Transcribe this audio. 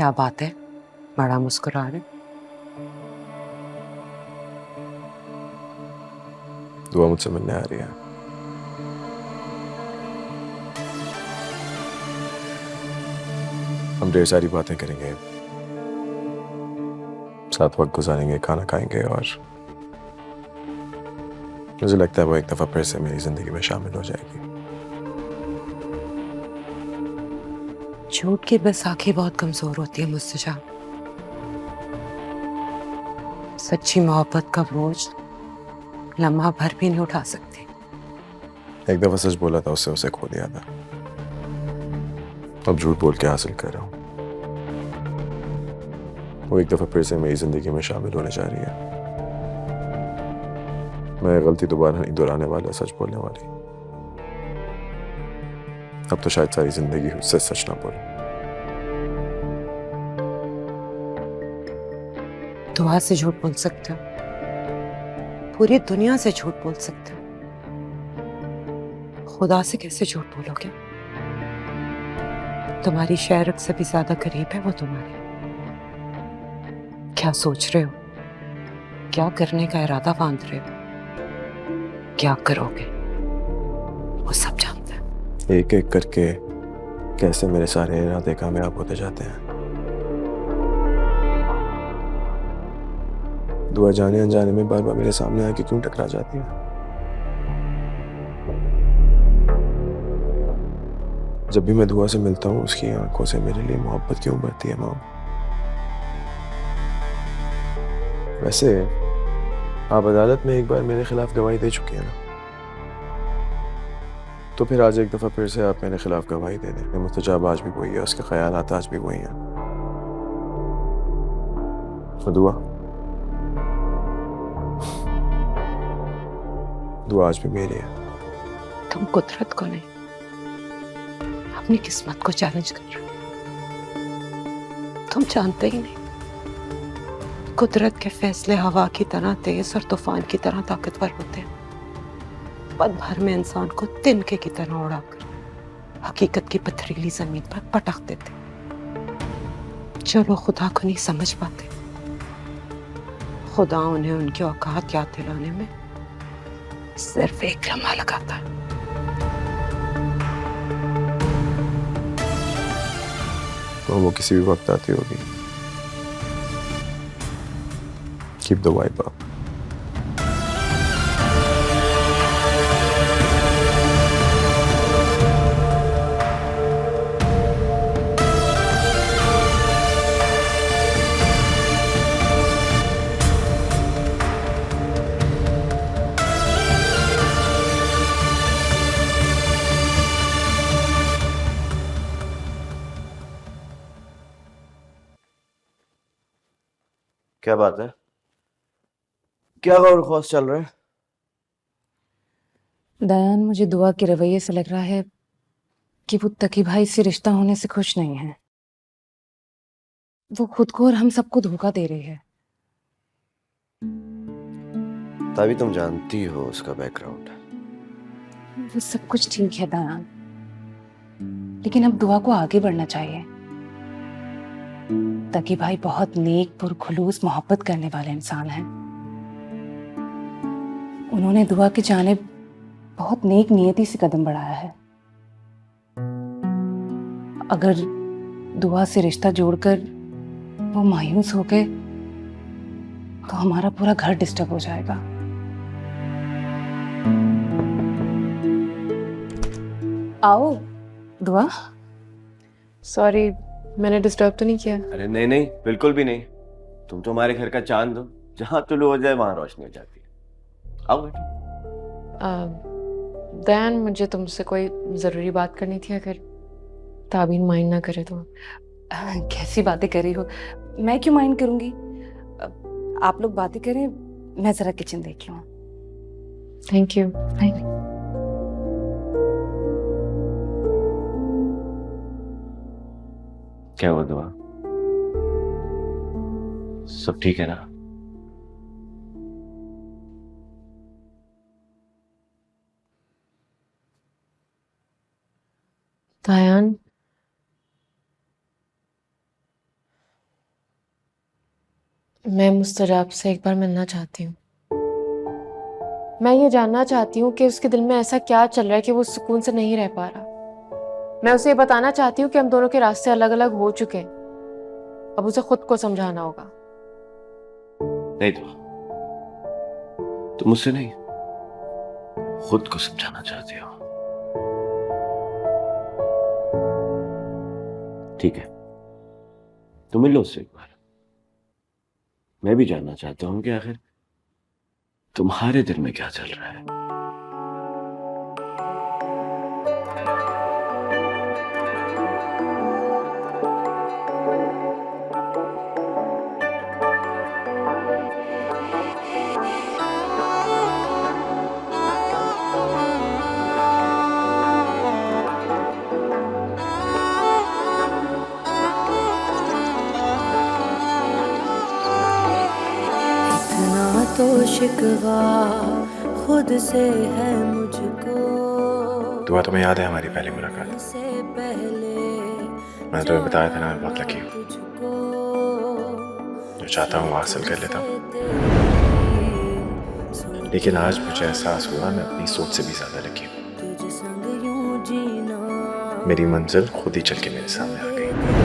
क्या बात है, बड़ा मुस्कुरा रहे? दुआ मुझसे मिलने आ रही है। हम ढेर सारी बातें करेंगे, साथ वक्त गुजारेंगे, खाना खाएंगे और मुझे लगता है वो एक दफा फिर से मेरी जिंदगी में शामिल हो जाएगी। झूठ की बैसाखी बहुत कमजोर होती है मुस्तजा। सच्ची मोहब्बत का बोझ लम्हा भर भी नहीं उठा सकती। एक दफा सच बोला था, उससे उसे खो दिया था। अब झूठ बोल के हासिल कर रहा हूं। वो एक दफा फिर से मेरी जिंदगी में शामिल होने जा रही है। मैं गलती दोबारा नहीं दोहराने वाला, सच बोलने वाली। अब तो शायद सारी जिंदगी उससे सच ना बोलूं। दुआ से झूठ बोल सकते हो, पूरी दुनिया से झूठ बोल सकते हो, खुदा से कैसे झूठ बोलोगे? तुम्हारी शहरत से भी ज्यादा करीब है वो तुम्हारे। क्या सोच रहे हो? क्या करने का इरादा बांध रहे हो? क्या करोगे वो सब जानता है। एक एक करके कैसे मेरे सारे इरादे कामयाब होते जाते हैं। दुआ जाने अनजाने में बार बार मेरे सामने आके क्यों टकरा जाती है? जब भी मैं दुआ से मिलता हूँ, उसकी आंखों से मेरे लिए मोहब्बत क्यों बढ़ती है मॉम? वैसे आप अदालत में एक बार मेरे खिलाफ गवाही दे चुकी हैं ना, तो फिर आज एक दफा फिर से आप मेरे खिलाफ गवाही दे दें। मुस्तजाब आज भी वही है, उसके ख्यालात आज भी वही हैं। तो दुआ दुआ आज भी मेरी है। तुम कुदरत को नहीं, अपनी किस्मत को चैलेंज कर रहे हो। तुम जानते ही नहीं, कुदरत के फैसले हवा की तरह तेज और तूफान की तरह ताकतवर होते हैं। पल भर में इंसान को तिनके की तरह उड़ाकर हकीकत की पथरीली जमीन पर पटक देते। जो लोग खुदा को नहीं समझ पाते, खुदा उन्हें उनकी औकात याद दिलाने में सिर्फ एक लम्हा लगाता है। तो वो किसी भी वक्त आती होगी। Keep the vibe up. क्या बात है? क्या गौर खौस चल रहा है? दयान, मुझे दुआ के रवैये से लग रहा है कि वो तकी भाई से रिश्ता होने से खुश नहीं है। वो खुद को और हम सबको धोखा दे रही है। तभी तुम जानती हो उसका बैकग्राउंड। वो सब कुछ ठीक है दयान, लेकिन अब दुआ को आगे बढ़ना चाहिए। तकी भाई बहुत नेक पुरखुलूस मोहब्बत करने वाले इंसान हैं। उन्होंने दुआ की जानिब बहुत नेक नियति से कदम बढ़ाया है। अगर दुआ से रिश्ता जोड़कर वो मायूस हो गए तो हमारा पूरा घर डिस्टर्ब हो जाएगा। आओ दुआ। सॉरी, मैंने डिस्टर्ब तो नहीं किया? अरे नहीं नहीं, बिल्कुल भी नहीं। तुम तो हमारे घर का चांद हो, जहां तुलू हो जाए वहां रोशनी हो जाती है। आओ बेटा। दयान, मुझे तुमसे कोई ज़रूरी बात करनी थी, अगर ताबीन माइंड ना करे तो। कैसी बातें कर रही हो? मैं क्यों माइंड करूंगी? आप लोग बातें करें, मैं जरा किचन देख लूं। Thank you. क्या हुआ दुआ? सब ठीक है ना? दयान, मैं मुस्तजाब से एक बार मिलना चाहती हूँ। मैं ये जानना चाहती हूँ कि उसके दिल में ऐसा क्या चल रहा है कि वो सुकून से नहीं रह पा रहा। मैं उसे ये बताना चाहती हूँ कि हम दोनों के रास्ते अलग अलग हो चुके हैं। अब उसे खुद को समझाना होगा। नहीं तुम मुझसे नहीं, खुद को समझाना चाहती हो। ठीक है, तुम मिल लो उससे एक बार। मैं भी जानना चाहता हूं कि आखिर तुम्हारे दिल में क्या चल रहा है। इतना तो शिकवा खुद से है मुझको। दुआ तुम्हें याद है हमारी पहली मुलाकात? से पहले मैंने तुम्हें बताया था ना मैं बहुत लकी हूँ। तुझको जो चाहता हूँ वो हासिल कर लेता हूँ। लेकिन आज मुझे एहसास हुआ मैं अपनी सोच से भी ज्यादा लकी हूँ। तुझ संग यूं जीना मेरी मंजिल खुद ही चल के मेरे सामने आ गई।